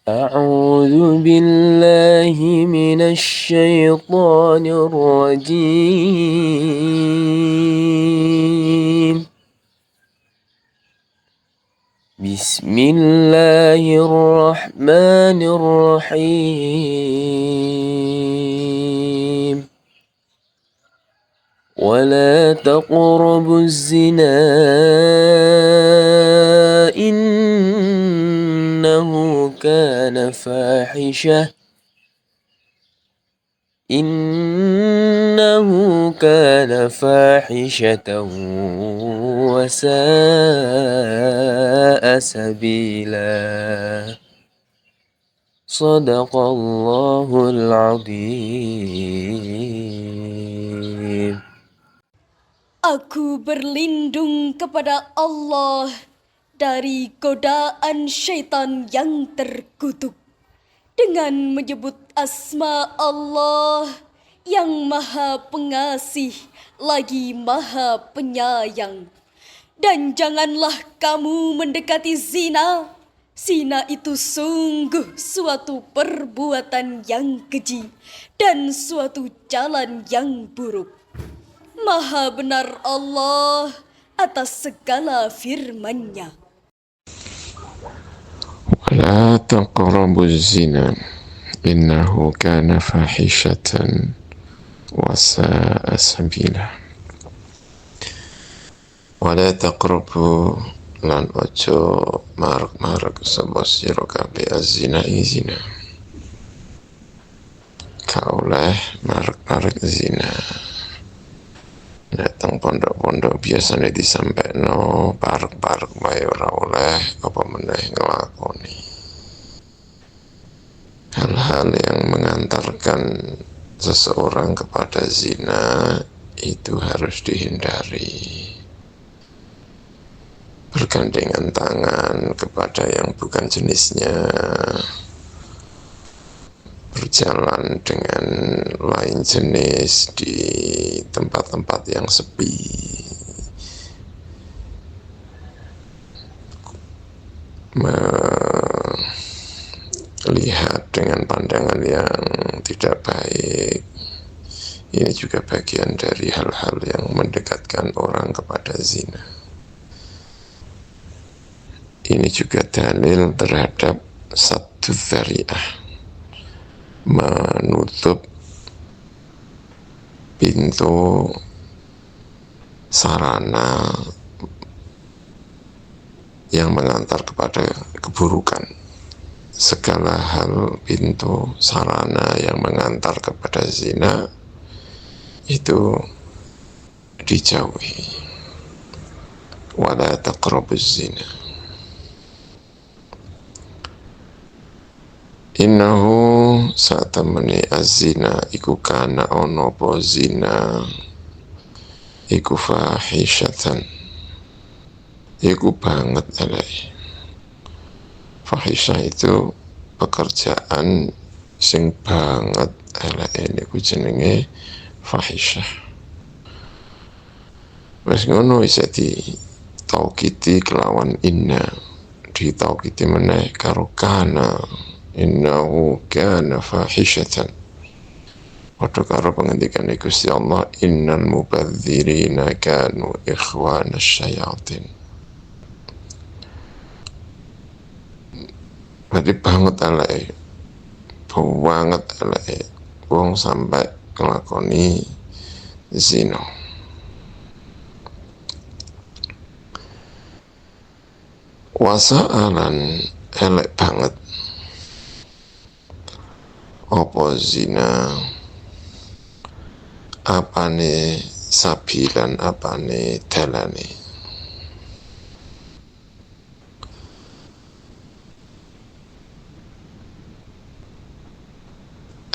أعوذ بالله من الشيطان الرجيم. بسم الله الرحمن الرحيم. ولا تقربوا الزنا إنه كان فاحشة وساء سبيلا. صدق الله العظيم. Aku berlindung kepada Allah dari godaan syaitan yang terkutuk dengan menyebut asma Allah yang Maha Pengasih lagi Maha Penyayang. Dan janganlah kamu mendekati zina. Zina itu sungguh suatu perbuatan yang keji dan suatu jalan yang buruk. Maha benar Allah atas segala firman-Nya. ولا تقربوا الزنا إنه كان فاحشة وساء سبيلا. ولا تقربوا lan ojo marek-marek sapa sira kabeh azina ing zina. Ka oleh marek-marek zina. Nek teng pondok-pondok biasane disampaikno parek-parek wae ora oleh apa meneh nglakoni hal-hal yang mengantarkan seseorang kepada zina itu harus dihindari. Bergandengan tangan kepada yang bukan jenisnya, berjalan dengan lain jenis di tempat-tempat yang sepi, melihat dengan pandangan yang tidak baik. Ini juga bagian dari hal-hal yang mendekatkan orang kepada zina. Ini juga dalil terhadap satu dzari'ah, menutup pintu sarana yang mengantar kepada keburukan. Segala hal pintu sarana yang mengantar kepada zina itu dijauhi. Wala taqrabuz zina. Innahu satamani azina iku kana ono po zina iku fahishatan iku banget elek. Fahisyah itu pekerjaan sing banget elek, niku jenenge fahisyah. Wes ngono wis di taukiti kelawan inna, di taukiti meneh karo kana. Innahu kana fahishatan. Padha karo pengendikan Gusti Allah, innal mubadzirina kanu ikhwana syayatin. Berarti banget elek, banget elek wong sampai nglakoni zina. Wasa'alan elek banget apa zina, apane sabilan, apane dalane.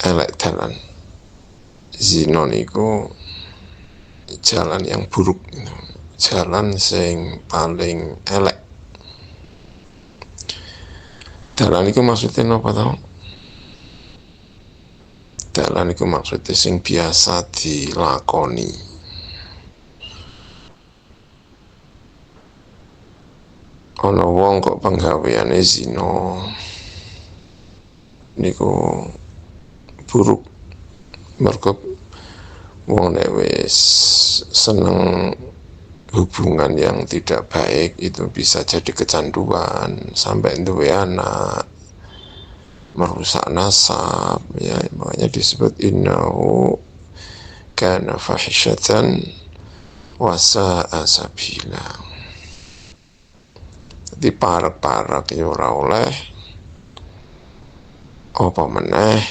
Elek dalan. Zina niku jalan yang buruk, jalan sing paling elek. Dalan iku maksudnya apa tau? Dalan iku maksudnya sing biasa dilakoni. Ana wong kok penggaweane zina, niku buruk. Mergo wong nek wis seneng hubungan yang tidak baik itu bisa jadi kecanduan sampai duwe anak, merusak nasab, ya makanya disebut innahu kana fahisyatan wa sa'a sabila. Jadi parek-parek ya ora oleh, apa meneh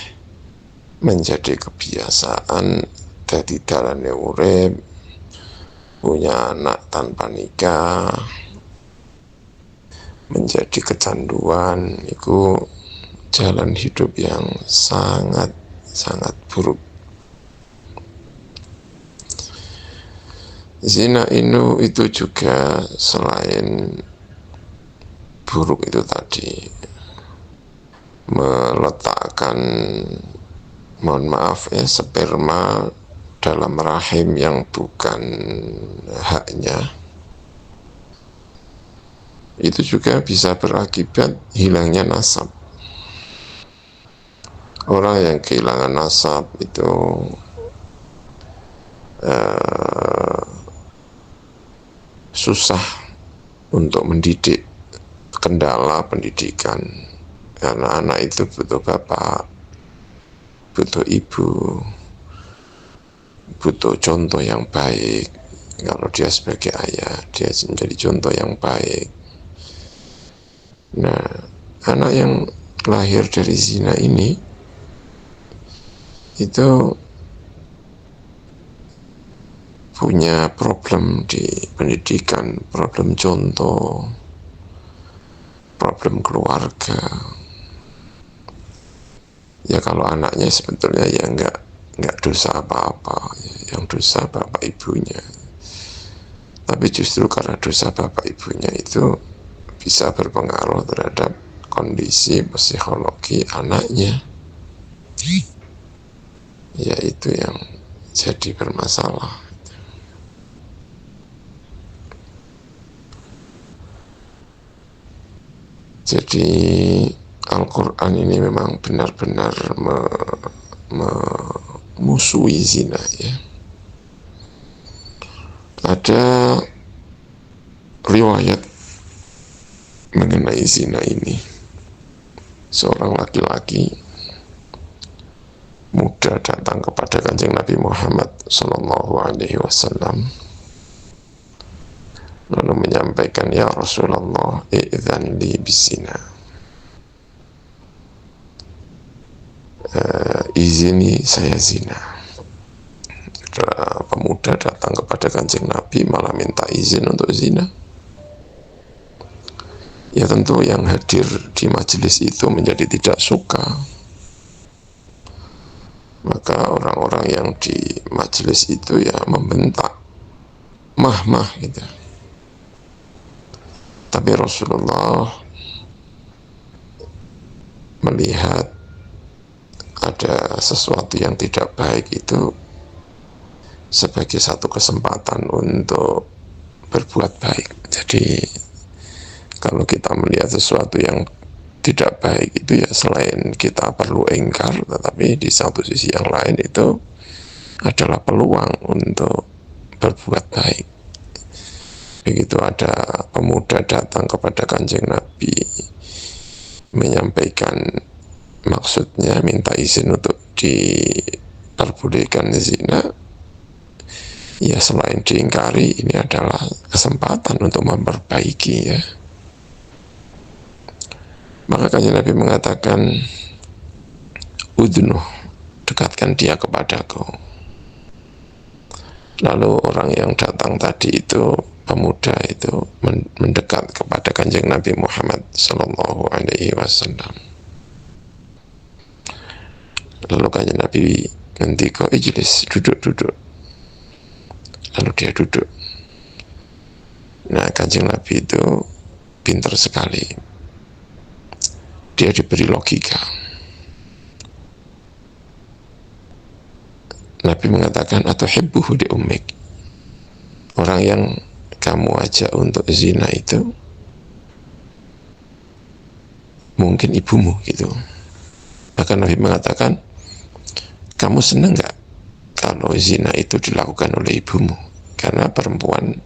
menjadi kebiasaan dadi dalane urip, punya anak tanpa nikah, menjadi kecanduan, itu jalan hidup yang sangat buruk. Zina itu juga selain buruk itu tadi, meletakkan, mohon maaf ya, sperma dalam rahim yang bukan haknya, itu juga bisa berakibat hilangnya nasab. Orang yang kehilangan nasab itu susah untuk mendidik, kendala pendidikan, karena anak itu butuh bapak, butuh ibu, butuh contoh yang baik. Kalau dia sebagai ayah, dia menjadi contoh yang baik. Nah, anak yang lahir dari zina ini itu punya problem di pendidikan, problem contoh, problem keluarga. Ya kalau anaknya sebetulnya ya enggak dosa apa-apa, yang dosa bapak ibunya. Tapi justru karena dosa bapak ibunya itu bisa berpengaruh terhadap kondisi psikologi anaknya. Ya itu yang jadi bermasalah. Jadi Al-Quran ini memang benar-benar memusuhi zina ya. Ada riwayat mengenai zina ini. Seorang laki-laki muda datang kepada Kanjeng Nabi Muhammad SAW, lalu menyampaikan, ya Rasulullah, i'dzan li bizina, izini saya zina. Pemuda datang kepada Kanjeng Nabi malah minta izin untuk zina. Ya tentu yang hadir di majelis itu menjadi tidak suka. Maka orang-orang yang di majelis itu ya membentak, mah gitu. Tapi Rasulullah melihat ada sesuatu yang tidak baik itu sebagai satu kesempatan untuk berbuat baik. Jadi kalau kita melihat sesuatu yang tidak baik itu ya selain kita perlu ingkar, tetapi di satu sisi yang lain itu adalah peluang untuk berbuat baik. Begitu ada pemuda datang kepada Kanjeng Nabi menyampaikan maksudnya minta izin untuk diperbolehkan zina, ya selain diingkari, ini adalah kesempatan untuk memperbaiki ya. Maka Kanjeng Nabi mengatakan, udnuh, dekatkan dia kepadaku. Lalu orang yang datang tadi itu, pemuda itu mendekat kepada Kanjeng Nabi Muhammad SAW. Lalu Kanjeng Nabi ngendika, ijlis, duduk. Lalu dia duduk. Nah, Kanjeng Nabi itu pintar sekali. Dia diberi logika. Nabi mengatakan, atuhibbuhu li ummik. Orang yang kamu ajak untuk zina itu mungkin ibumu gitu. Maka Nabi mengatakan, kamu senang nggak kalau zina itu dilakukan oleh ibumu? Karena perempuan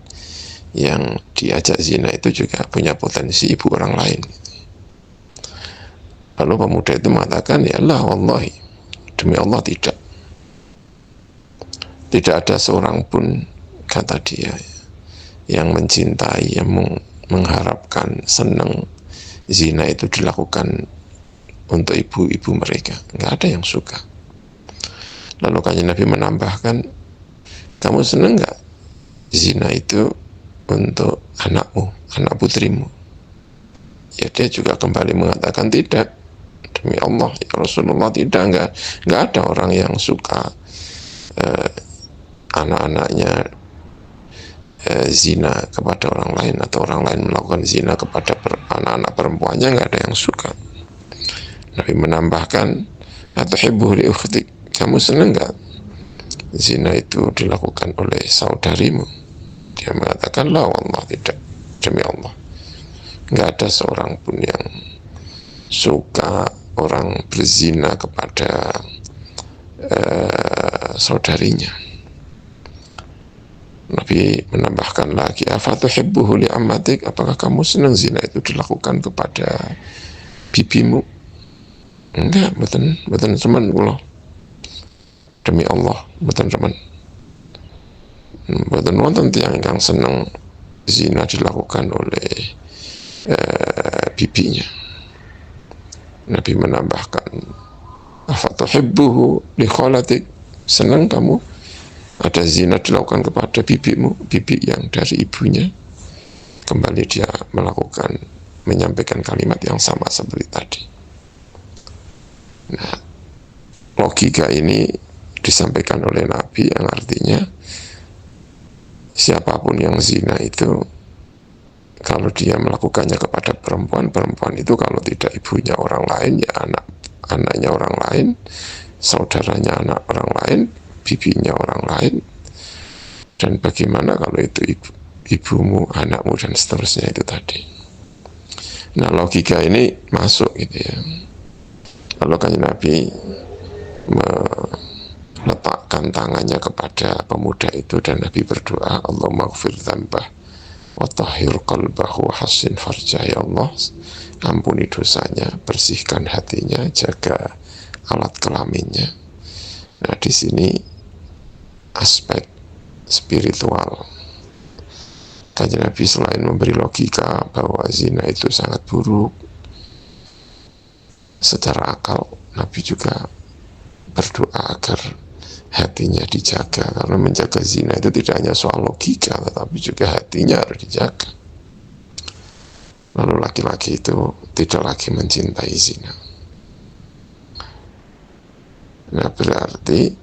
yang diajak zina itu juga punya potensi ibu orang lain. Lalu pemuda itu mengatakan, ya Allah, wallahi, demi Allah tidak. Tidak ada seorang pun, kata dia, yang mencintai, yang mengharapkan, senang zina itu dilakukan untuk ibu-ibu mereka. Nggak ada yang suka. Lalu Kanjeng Nabi menambahkan, kamu senang nggak zina itu untuk anakmu, anak putrimu? Ya dia juga kembali mengatakan tidak. Demi Allah, ya Rasulullah, tidak, nggak ada orang yang suka anak-anaknya zina kepada orang lain, atau orang lain melakukan zina kepada anak-anak perempuannya, nggak ada yang suka. Nabi menambahkan, atuhibbu li ukhtik, kamu senang nggak zina itu dilakukan oleh saudarimu? Dia mengatakan, la wallah, tidak, demi Allah, nggak ada seorang pun yang suka orang berzina kepada saudarinya. Nabi menambahkan lagi, afatuhibbuhu li ammatik, apakah kamu senang zina itu dilakukan kepada bibimu? Enggak, betul teman kula. Demi Allah, betul teman. Betul wonten tiyang ingkang seneng zina dilakukan oleh bibinya. Nabi menambahkan, afatuhibbuhu li khalatik, senang kamu ada zina dilakukan kepada bibimu, bibi yang dari ibunya? Kembali dia menyampaikan kalimat yang sama seperti tadi. Nah, logika ini disampaikan oleh Nabi yang artinya siapapun yang zina itu, kalau dia melakukannya kepada perempuan itu kalau tidak ibunya orang lain, ya anaknya orang lain, saudaranya anak orang lain, bibinya orang lain. Dan bagaimana kalau itu ibumu, anakmu, dan seterusnya itu tadi. Nah, logika ini masuk gitu ya. Lalu kan Nabi meletakkan tangannya kepada pemuda itu dan Nabi berdoa, Allahumma ghfir dzambah wa tahhir qalbahu wa hassin farjah, ya Allah, ampuni dosanya, bersihkan hatinya, jaga alat kelaminnya. Nah, di sini aspek spiritual. Kanjeng Nabi selain memberi logika bahwa zina itu sangat buruk secara akal, Nabi juga berdoa agar hatinya dijaga, karena menjaga zina itu tidak hanya soal logika, tetapi juga hatinya harus dijaga. Lalu laki-laki itu tidak lagi mencintai zina. Nah, berarti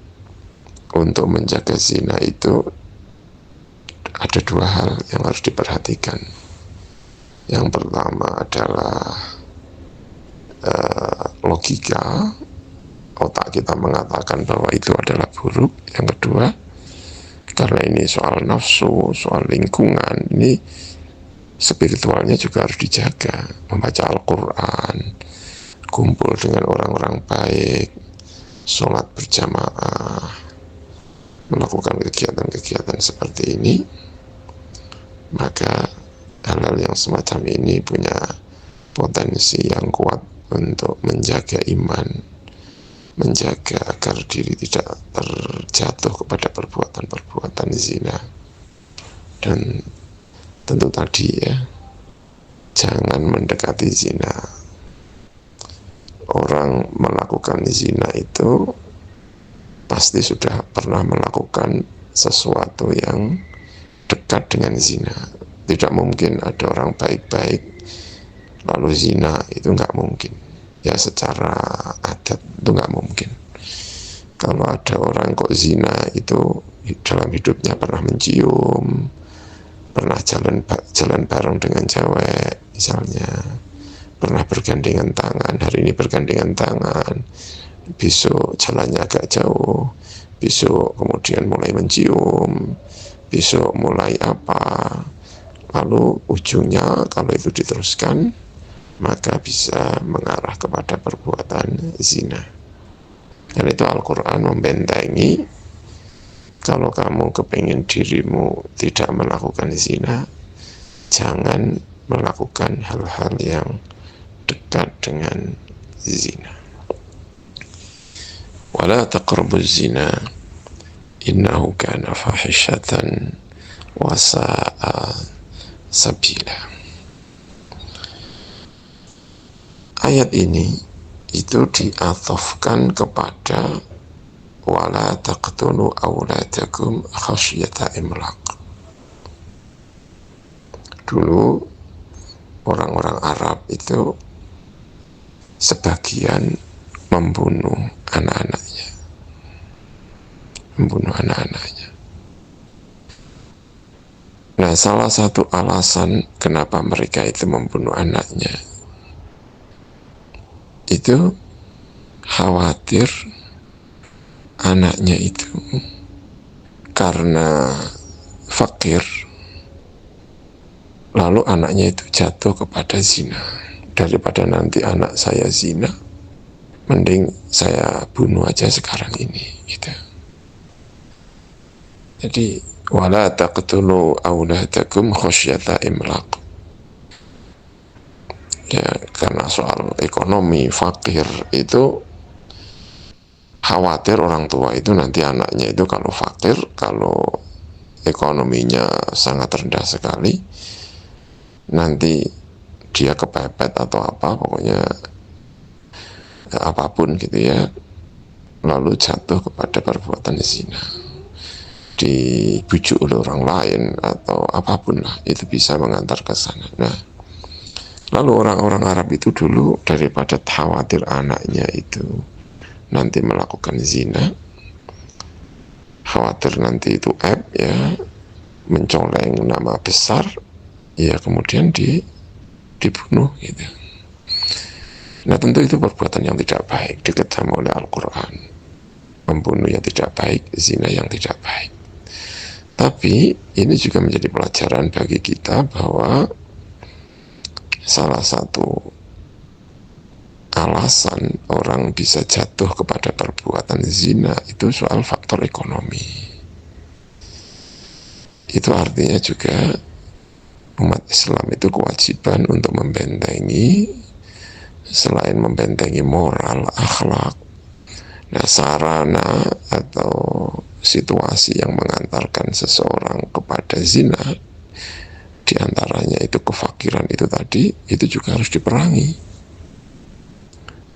untuk menjaga zina itu ada dua hal yang harus diperhatikan. Yang pertama adalah logika, otak kita mengatakan bahwa itu adalah buruk. Yang kedua, karena ini soal nafsu, soal lingkungan, ini spiritualnya juga harus dijaga. Membaca Al-Quran, kumpul dengan orang-orang baik, sholat berjamaah, melakukan kegiatan-kegiatan seperti ini, maka hal-hal yang semacam ini punya potensi yang kuat untuk menjaga iman, menjaga agar diri tidak terjatuh kepada perbuatan-perbuatan zina. Dan tentu tadi ya, jangan mendekati zina. Orang melakukan zina itu pasti sudah pernah melakukan sesuatu yang dekat dengan zina. Tidak mungkin ada orang baik-baik lalu zina, itu nggak mungkin. Ya, secara adat itu nggak mungkin. Kalau ada orang kok zina itu dalam hidupnya pernah mencium, pernah jalan bareng dengan cewek misalnya, pernah bergandengan tangan, hari ini bergandengan tangan, besok jalannya agak jauh, besok kemudian mulai mencium, besok mulai apa, lalu ujungnya kalau itu diteruskan, maka bisa mengarah kepada perbuatan zina. Dan itu Al-Quran membentengi, kalau kamu kepingin dirimu tidak melakukan zina, jangan melakukan hal-hal yang dekat dengan zina. Wala taqrabuz zina innahu kana fahishatan wa sa'a sabila. Ayat ini itu diathafkan kepada wala taqtulu auladakum khasyata imlaq. Dulu orang-orang Arab itu sebagian membunuh anak-anaknya. Nah, salah satu alasan kenapa mereka itu membunuh anaknya, itu khawatir anaknya itu karena fakir, lalu anaknya itu jatuh kepada zina. Daripada nanti anak saya zina, mending saya bunuh aja sekarang ini, gitu. Jadi wala taqtulu auladakum khasyata imlaq. Ya, karena soal ekonomi, fakir itu khawatir orang tua itu nanti anaknya itu kalau fakir, kalau ekonominya sangat rendah sekali, nanti dia kepepet atau apa, pokoknya apapun gitu ya, lalu jatuh kepada perbuatan zina, dibujuk oleh orang lain atau apapun lah, itu bisa mengantar ke sana. Nah, lalu orang-orang Arab itu dulu daripada khawatir anaknya itu nanti melakukan zina, khawatir nanti itu aib ya, mencoleng nama besar, ya kemudian dibunuh gitu. Nah, tentu itu perbuatan yang tidak baik, dikecam oleh Al-Quran. Membunuh yang tidak baik, zina yang tidak baik. Tapi ini juga menjadi pelajaran bagi kita bahwa salah satu alasan orang bisa jatuh kepada perbuatan zina itu soal faktor ekonomi. Itu artinya juga umat Islam itu kewajiban untuk membentengi, selain membentengi moral, akhlak, nah sarana atau situasi yang mengantarkan seseorang kepada zina, diantaranya itu kefakiran itu tadi, itu juga harus diperangi.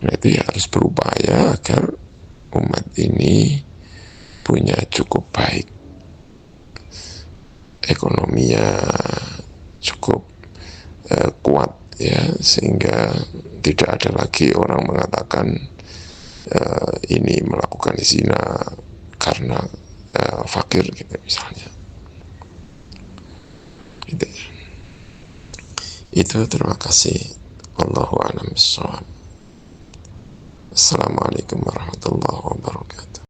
Nah, itu ya harus berupaya agar umat ini punya cukup baik, ekonominya cukup kuat ya, sehingga tidak ada lagi orang mengatakan ini melakukan zina karena fakir gitu misalnya. Gitu. Itu terima kasih. Wallahu a'lam bishawab. Assalamualaikum warahmatullahi wabarakatuh.